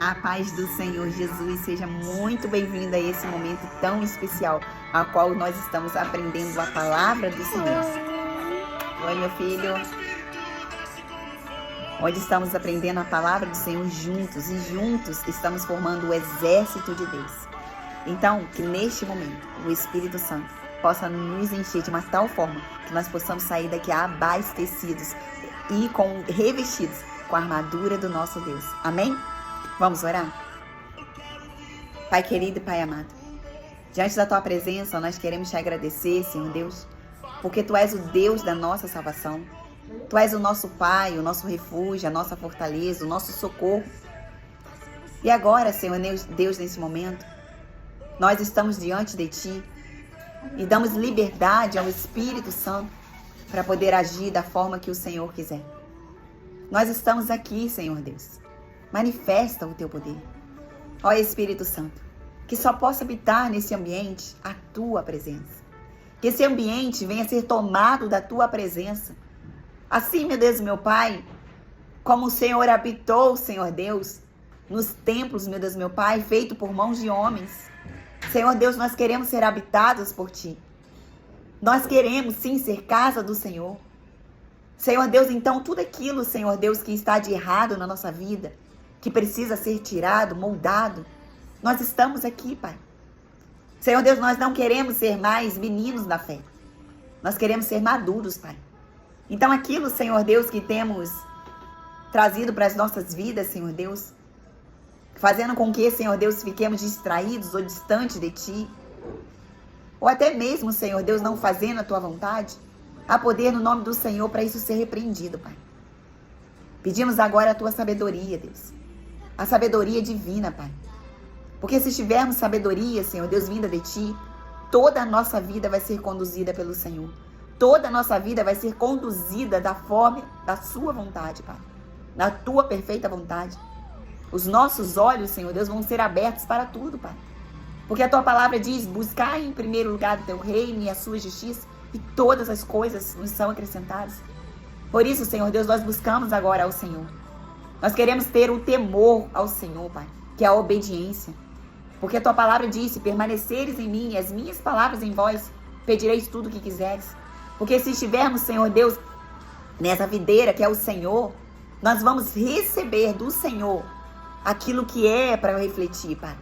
A paz do Senhor Jesus, seja muito bem-vindo a esse momento tão especial, a qual nós estamos aprendendo a palavra do Senhor. Oi, meu filho. Onde estamos aprendendo a palavra do Senhor juntos, e juntos estamos formando o exército de Deus. Então, que neste momento, o Espírito Santo possa nos encher de uma tal forma que nós possamos sair daqui abastecidos e revestidos com a armadura do nosso Deus. Amém? Vamos orar? Pai querido e Pai amado, diante da Tua presença, nós queremos Te agradecer, Senhor Deus, porque Tu és o Deus da nossa salvação. Tu és o nosso Pai, o nosso refúgio, a nossa fortaleza, o nosso socorro. E agora, Senhor Deus, nesse momento, nós estamos diante de Ti e damos liberdade ao Espírito Santo para poder agir da forma que o Senhor quiser. Nós estamos aqui, Senhor Deus. Manifesta o Teu poder. Ó Espírito Santo, que só possa habitar nesse ambiente a Tua presença. Que esse ambiente venha a ser tomado da Tua presença. Assim, meu Deus e meu Pai, como o Senhor habitou, Senhor Deus, nos templos, meu Deus e meu Pai, feito por mãos de homens. Senhor Deus, nós queremos ser habitados por Ti. Nós queremos, sim, ser casa do Senhor. Senhor Deus, então, tudo aquilo, Senhor Deus, que está de errado na nossa vida, que precisa ser tirado, moldado, nós estamos aqui, Pai. Senhor Deus, nós não queremos ser mais meninos da fé. Nós queremos ser maduros, Pai. Então, aquilo, Senhor Deus, que temos trazido para as nossas vidas, Senhor Deus, fazendo com que, Senhor Deus, fiquemos distraídos ou distantes de Ti, ou até mesmo, Senhor Deus, não fazendo a Tua vontade, há poder no nome do Senhor para isso ser repreendido, Pai. Pedimos agora a Tua sabedoria, Deus. A sabedoria divina, Pai. Porque se tivermos sabedoria, Senhor Deus, vinda de Ti, toda a nossa vida vai ser conduzida pelo Senhor. Toda a nossa vida vai ser conduzida da forma da Sua vontade, Pai. Na Tua perfeita vontade. Os nossos olhos, Senhor Deus, vão ser abertos para tudo, Pai. Porque a Tua palavra diz, buscai em primeiro lugar o Teu reino e a Sua justiça, e todas as coisas nos são acrescentadas. Por isso, Senhor Deus, nós buscamos agora ao Senhor. Nós queremos ter o temor ao Senhor, Pai, que é a obediência. Porque a Tua palavra disse, permaneceres em mim e as minhas palavras em vós, pedireis tudo o que quiseres. Porque se estivermos, Senhor Deus, nessa videira que é o Senhor, nós vamos receber do Senhor aquilo que é para refletir, Pai.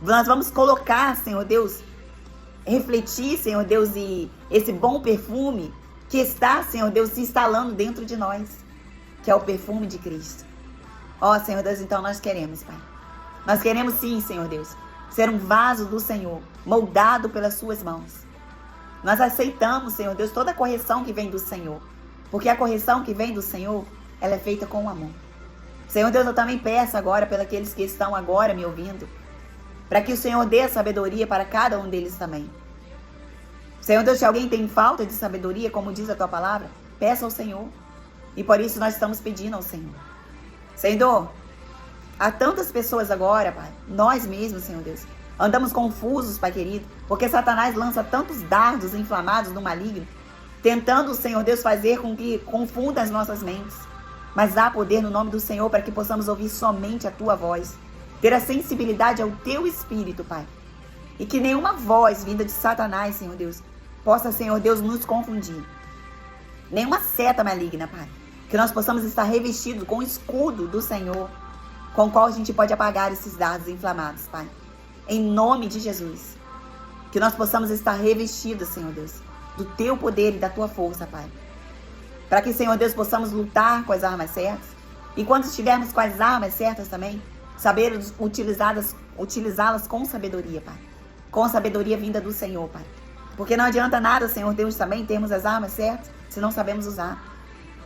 Nós vamos colocar, Senhor Deus, refletir, Senhor Deus, e esse bom perfume que está, Senhor Deus, se instalando dentro de nós, que é o perfume de Cristo. Ó, Senhor Deus, então nós queremos, Pai. Nós queremos sim, Senhor Deus, ser um vaso do Senhor, moldado pelas Suas mãos. Nós aceitamos, Senhor Deus, toda a correção que vem do Senhor. Porque a correção que vem do Senhor, ela é feita com amor. Senhor Deus, eu também peço agora, pelos que estão agora me ouvindo, para que o Senhor dê a sabedoria para cada um deles também. Senhor Deus, se alguém tem falta de sabedoria, como diz a Tua palavra, peça ao Senhor. E por isso nós estamos pedindo ao Senhor. Senhor, há tantas pessoas agora, Pai, nós mesmos, Senhor Deus, andamos confusos, Pai querido, porque Satanás lança tantos dardos inflamados no maligno, tentando, Senhor Deus, fazer com que confunda as nossas mentes. Mas há poder no nome do Senhor para que possamos ouvir somente a Tua voz, ter a sensibilidade ao Teu Espírito, Pai. E que nenhuma voz vinda de Satanás, Senhor Deus, possa, Senhor Deus, nos confundir. Nenhuma seta maligna, Pai. Que nós possamos estar revestidos com o escudo do Senhor, com o qual a gente pode apagar esses dardos inflamados, Pai. Em nome de Jesus. Que nós possamos estar revestidos, Senhor Deus, do Teu poder e da Tua força, Pai. Para que, Senhor Deus, possamos lutar com as armas certas. E quando estivermos com as armas certas também, saber utilizá-las com sabedoria, Pai. Com sabedoria vinda do Senhor, Pai. Porque não adianta nada, Senhor Deus, também termos as armas certas se não sabemos usar.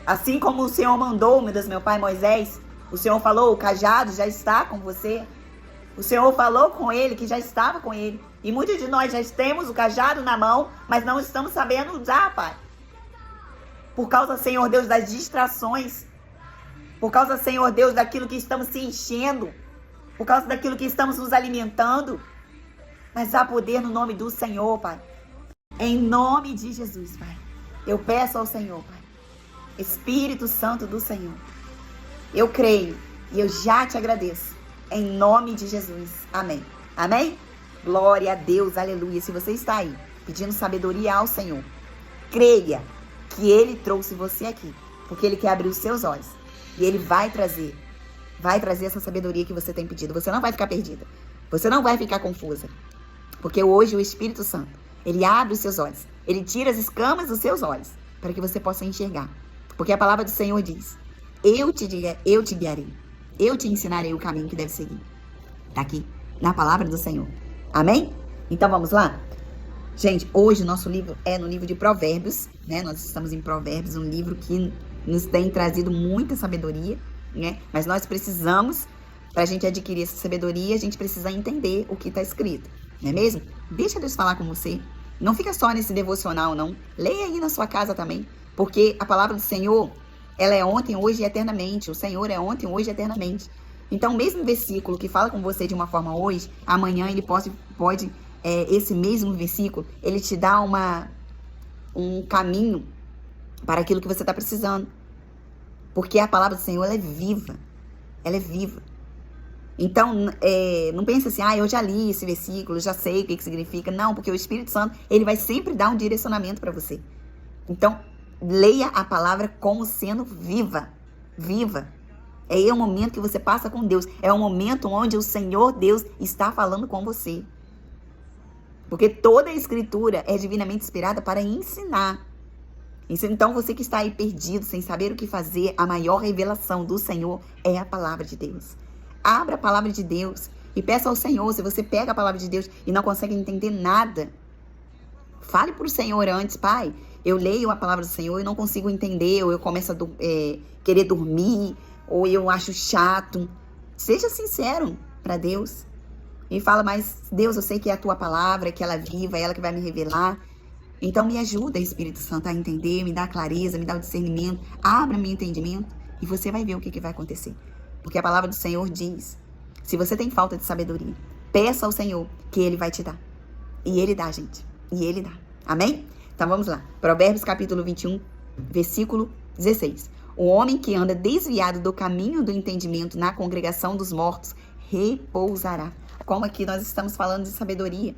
Assim como o Senhor mandou, meu Deus, meu Pai, Moisés, o Senhor falou, o cajado já está com você. O Senhor falou com ele que já estava com ele. E muitos de nós já temos o cajado na mão, mas não estamos sabendo usar, Pai. Por causa, Senhor Deus, das distrações. Por causa, Senhor Deus, daquilo que estamos se enchendo. Por causa daquilo que estamos nos alimentando. Mas há poder no nome do Senhor, Pai. Em nome de Jesus, Pai. Eu peço ao Senhor, Pai. Espírito Santo do Senhor. Eu creio e eu já te agradeço. em nome de Jesus. Amém. Amém? Glória a Deus, aleluia. Se você está aí pedindo sabedoria ao Senhor, creia que Ele trouxe você aqui, porque Ele quer abrir os seus olhos. E Ele vai trazer essa sabedoria que você tem pedido. Você não vai ficar perdida. Você não vai ficar confusa. Porque hoje o Espírito Santo, Ele abre os seus olhos. Ele tira as escamas dos seus olhos, para que você possa enxergar. Porque a palavra do Senhor diz, eu te guiarei. Eu te ensinarei o caminho que deve seguir. Está aqui, na palavra do Senhor. Amém? Então vamos lá? Gente, hoje o nosso livro é no livro de Provérbios, né? Nós estamos em Provérbios, um livro que nos tem trazido muita sabedoria, né? Mas nós precisamos, para a gente adquirir essa sabedoria, a gente precisa entender o que está escrito, não é mesmo? Deixa Deus falar com você. Não fica só nesse devocional, não. Leia aí na sua casa também, porque a palavra do Senhor, ela é ontem, hoje e eternamente. O Senhor é ontem, hoje e eternamente. Então, o mesmo versículo que fala com você de uma forma hoje, amanhã ele pode esse mesmo versículo, ele te dá um caminho para aquilo que você está precisando. Porque a palavra do Senhor, ela é viva. Ela é viva. Então, não pense assim, eu já li esse versículo, já sei o que significa. Não, porque o Espírito Santo, ele vai sempre dar um direcionamento para você. Então, leia a palavra como sendo viva. Viva. É o momento que você passa com Deus. É o momento onde o Senhor Deus está falando com você. Porque toda a Escritura é divinamente inspirada para ensinar. Então, você que está aí perdido, sem saber o que fazer, a maior revelação do Senhor é a palavra de Deus. Abra a palavra de Deus e peça ao Senhor. Se você pega a palavra de Deus e não consegue entender nada, fale para o Senhor antes. Pai, eu leio a palavra do Senhor e não consigo entender, ou eu começo a querer dormir, ou eu acho chato. Seja sincero para Deus e fala, mas Deus, eu sei que é a tua palavra, que ela é viva, é ela que vai me revelar. Então me ajuda, Espírito Santo, a entender, me dá clareza, me dá o discernimento, abra meu entendimento e você vai ver o que vai acontecer. Porque a palavra do Senhor diz, se você tem falta de sabedoria, peça ao Senhor que Ele vai te dar. E Ele dá, gente. E Ele dá. Amém? Então vamos lá. Provérbios capítulo 21, versículo 16. O homem que anda desviado do caminho do entendimento na congregação dos mortos repousará. Como aqui nós estamos falando de sabedoria.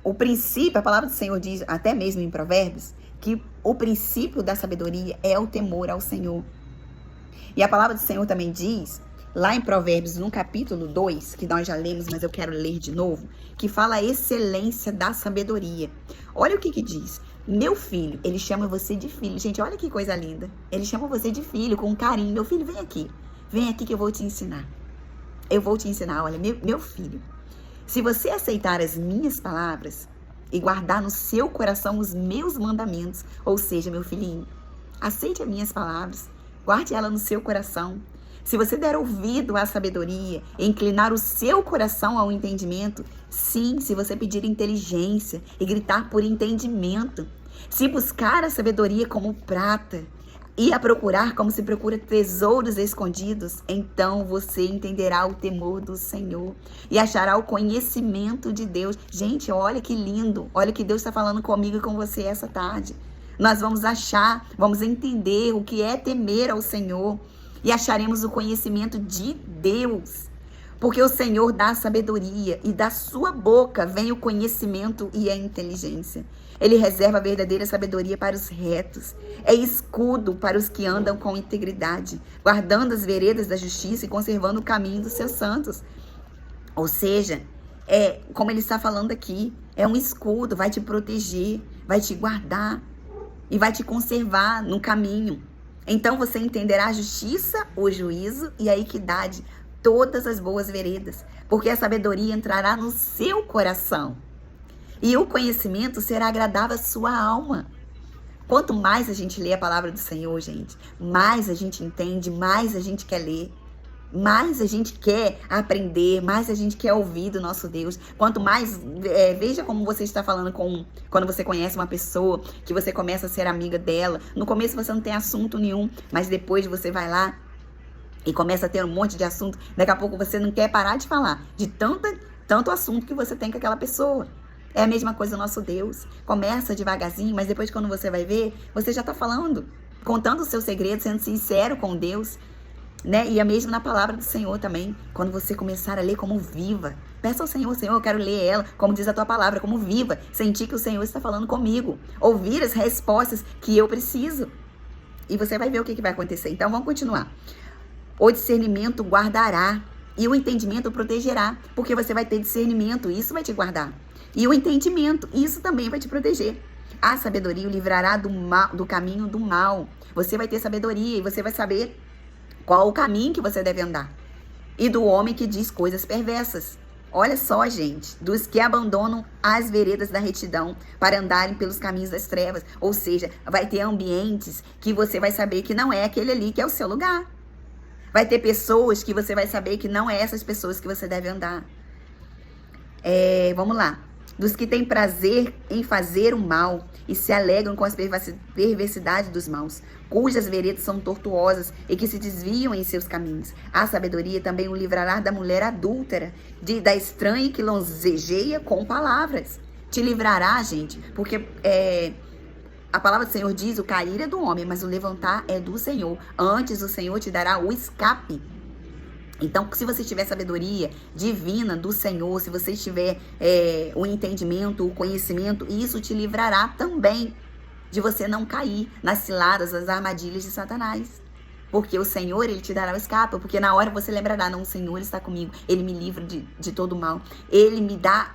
O princípio, a palavra do Senhor diz, até mesmo em Provérbios, que o princípio da sabedoria é o temor ao Senhor. E a palavra do Senhor também diz, lá em Provérbios, no capítulo 2, que nós já lemos, mas eu quero ler de novo, que fala a excelência da sabedoria. Olha o que diz. Meu filho, ele chama você de filho. Gente, olha que coisa linda. Ele chama você de filho, com carinho. Meu filho, vem aqui. Vem aqui que eu vou te ensinar. Eu vou te ensinar. Olha, meu filho, se você aceitar as minhas palavras e guardar no seu coração os meus mandamentos, ou seja, meu filhinho, aceite as minhas palavras, guarde ela no seu coração. Se você der ouvido à sabedoria, inclinar o seu coração ao entendimento, sim, se você pedir inteligência e gritar por entendimento, se buscar a sabedoria como prata e a procurar como se procura tesouros escondidos, então você entenderá o temor do Senhor e achará o conhecimento de Deus. Gente, olha que lindo, olha que Deus está falando comigo e com você essa tarde. Nós vamos achar, vamos entender o que é temer ao Senhor e acharemos o conhecimento de Deus. Porque o Senhor dá a sabedoria e da sua boca vem o conhecimento e a inteligência. Ele reserva a verdadeira sabedoria para os retos. É escudo para os que andam com integridade, guardando as veredas da justiça e conservando o caminho dos seus santos. Ou seja, como ele está falando aqui, é um escudo, vai te proteger, vai te guardar e vai te conservar no caminho. Então você entenderá a justiça, o juízo e a equidade, todas as boas veredas, porque a sabedoria entrará no seu coração e o conhecimento será agradável à sua alma. Quanto mais a gente lê a palavra do Senhor, gente, mais a gente entende, mais a gente quer ler, mais a gente quer aprender, mais a gente quer ouvir do nosso Deus. Quanto mais, veja como você está falando quando você conhece uma pessoa, que você começa a ser amiga dela. No começo você não tem assunto nenhum, mas depois você vai lá e começa a ter um monte de assunto. Daqui a pouco você não quer parar de falar de tanto assunto que você tem com aquela pessoa. É a mesma coisa o nosso Deus. Começa devagarzinho, mas depois quando você vai ver, você já está falando, contando os seus segredos, sendo sincero com Deus. né? E é mesmo na palavra do Senhor também, quando você começar a ler como viva. Peça ao Senhor, Senhor, eu quero ler ela, como diz a tua palavra, como viva. Sentir que o Senhor está falando comigo. Ouvir as respostas que eu preciso. E você vai ver o que vai acontecer. Então, vamos continuar. O discernimento guardará e o entendimento protegerá. Porque você vai ter discernimento, isso vai te guardar. E o entendimento, isso também vai te proteger. A sabedoria o livrará do caminho do mal. Você vai ter sabedoria e você vai saber qual o caminho que você deve andar. E do homem que diz coisas perversas. Olha só, gente, dos que abandonam as veredas da retidão para andarem pelos caminhos das trevas. Ou seja, vai ter ambientes que você vai saber que não é aquele ali que é o seu lugar. Vai ter pessoas que você vai saber que não é essas pessoas que você deve andar. Vamos lá. Dos que têm prazer em fazer o mal e se alegram com as perversidades dos maus, cujas veredas são tortuosas e que se desviam em seus caminhos. A sabedoria também o livrará da mulher adúltera, da estranha que longejeia com palavras. Te livrará, gente, porque a palavra do Senhor diz: o cair é do homem, mas o levantar é do Senhor. Antes o Senhor te dará o escape. Então, se você tiver sabedoria divina do Senhor, se você tiver o entendimento, o conhecimento, isso te livrará também de você não cair nas ciladas, nas armadilhas de Satanás. Porque o Senhor, Ele te dará o escape. Porque na hora você lembrará: não, o Senhor está comigo. Ele me livra de todo mal. Ele me dá...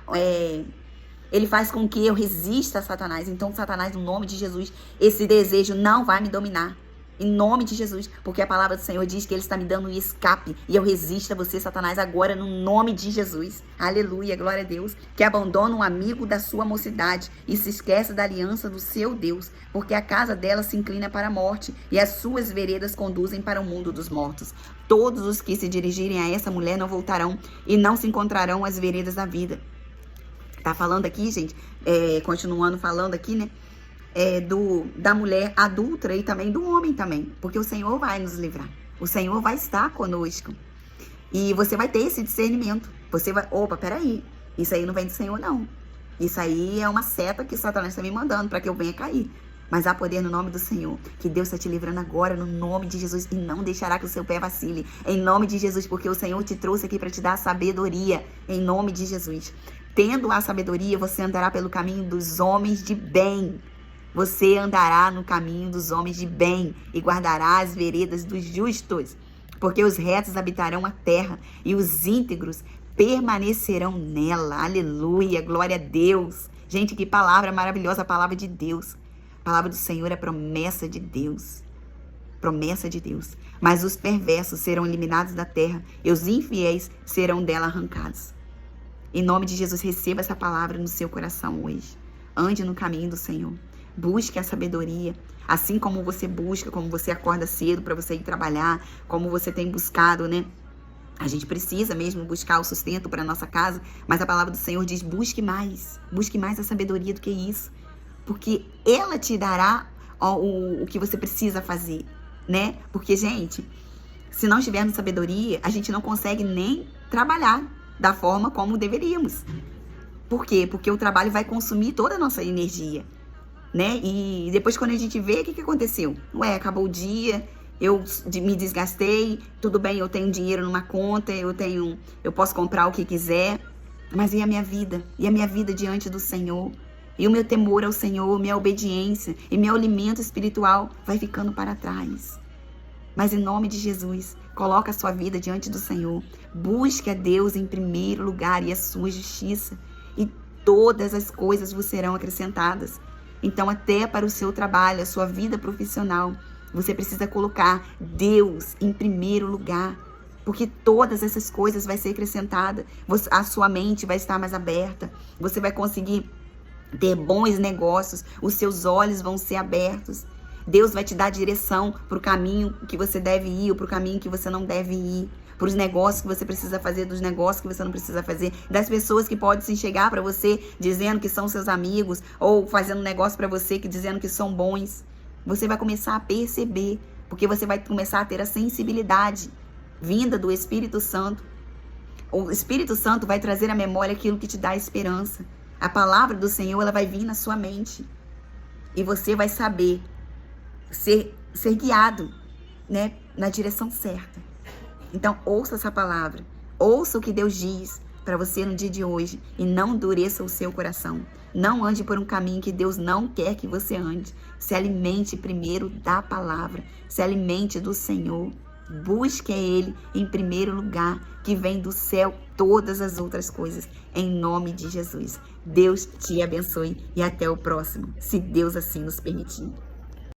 Ele faz com que eu resista a Satanás. Então, Satanás, no nome de Jesus, esse desejo não vai me dominar. Em nome de Jesus, porque a palavra do Senhor diz que Ele está me dando um escape e eu resisto a você, Satanás, agora no nome de Jesus. Aleluia, glória a Deus. Que abandona um amigo da sua mocidade e se esquece da aliança do seu Deus, porque a casa dela se inclina para a morte e as suas veredas conduzem para o mundo dos mortos. Todos os que se dirigirem a essa mulher não voltarão e não se encontrarão as veredas da vida. Tá falando aqui, gente, continuando falando aqui, né? Da mulher adúltera e também do homem também. Porque o Senhor vai nos livrar. O Senhor vai estar conosco. E você vai ter esse discernimento. Você vai... Opa, peraí. Isso aí não vem do Senhor, não. Isso aí é uma seta que Satanás está me mandando para que eu venha cair. Mas há poder no nome do Senhor. Que Deus está te livrando agora no nome de Jesus. E não deixará que o seu pé vacile. Em nome de Jesus. Porque o Senhor te trouxe aqui para te dar sabedoria. Em nome de Jesus. Tendo a sabedoria, você andará pelo caminho dos homens de bem. Você andará no caminho dos homens de bem e guardará as veredas dos justos, porque os retos habitarão a terra e os íntegros permanecerão nela. Aleluia, glória a Deus. Gente, que palavra maravilhosa, a palavra de Deus. A palavra do Senhor é promessa de Deus. Promessa de Deus. Mas os perversos serão eliminados da terra e os infiéis serão dela arrancados. Em nome de Jesus, receba essa palavra no seu coração hoje. Ande no caminho do Senhor. Busque a sabedoria, assim como você busca, como você acorda cedo para você ir trabalhar, como você tem buscado, né? A gente precisa mesmo buscar o sustento para nossa casa, mas a palavra do Senhor diz: busque mais a sabedoria do que isso, porque ela te dará o que você precisa fazer, né? Porque, gente, se não tivermos sabedoria, a gente não consegue nem trabalhar da forma como deveríamos. Por quê? Porque o trabalho vai consumir toda a nossa energia. Né? E depois, quando a gente vê, o que aconteceu? Acabou o dia, eu me desgastei, tudo bem, eu tenho dinheiro numa conta, eu posso comprar o que quiser, mas e a minha vida? E a minha vida diante do Senhor? E o meu temor ao Senhor, minha obediência e meu alimento espiritual vai ficando para trás. Mas em nome de Jesus, coloca a sua vida diante do Senhor. Busque a Deus em primeiro lugar e a sua justiça, e todas as coisas vos serão acrescentadas. Então, até para o seu trabalho, a sua vida profissional, você precisa colocar Deus em primeiro lugar. Porque todas essas coisas vão ser acrescentadas. A sua mente vai estar mais aberta. Você vai conseguir ter bons negócios. Os seus olhos vão ser abertos. Deus vai te dar direção para o caminho que você deve ir ou para o caminho que você não deve ir. Para os negócios que você precisa fazer, dos negócios que você não precisa fazer, das pessoas que podem se chegar para você dizendo que são seus amigos ou fazendo negócio para você dizendo que são bons. Você vai começar a perceber, porque você vai começar a ter a sensibilidade vinda do Espírito Santo. O Espírito Santo vai trazer à memória aquilo que te dá esperança. A palavra do Senhor, ela vai vir na sua mente e você vai saber ser guiado, né, na direção certa. Então, ouça essa palavra. Ouça o que Deus diz para você no dia de hoje e não endureça o seu coração. Não ande por um caminho que Deus não quer que você ande. Se alimente primeiro da palavra. Se alimente do Senhor. Busque a Ele em primeiro lugar, que vem do céu todas as outras coisas. Em nome de Jesus. Deus te abençoe e até o próximo, se Deus assim nos permitir.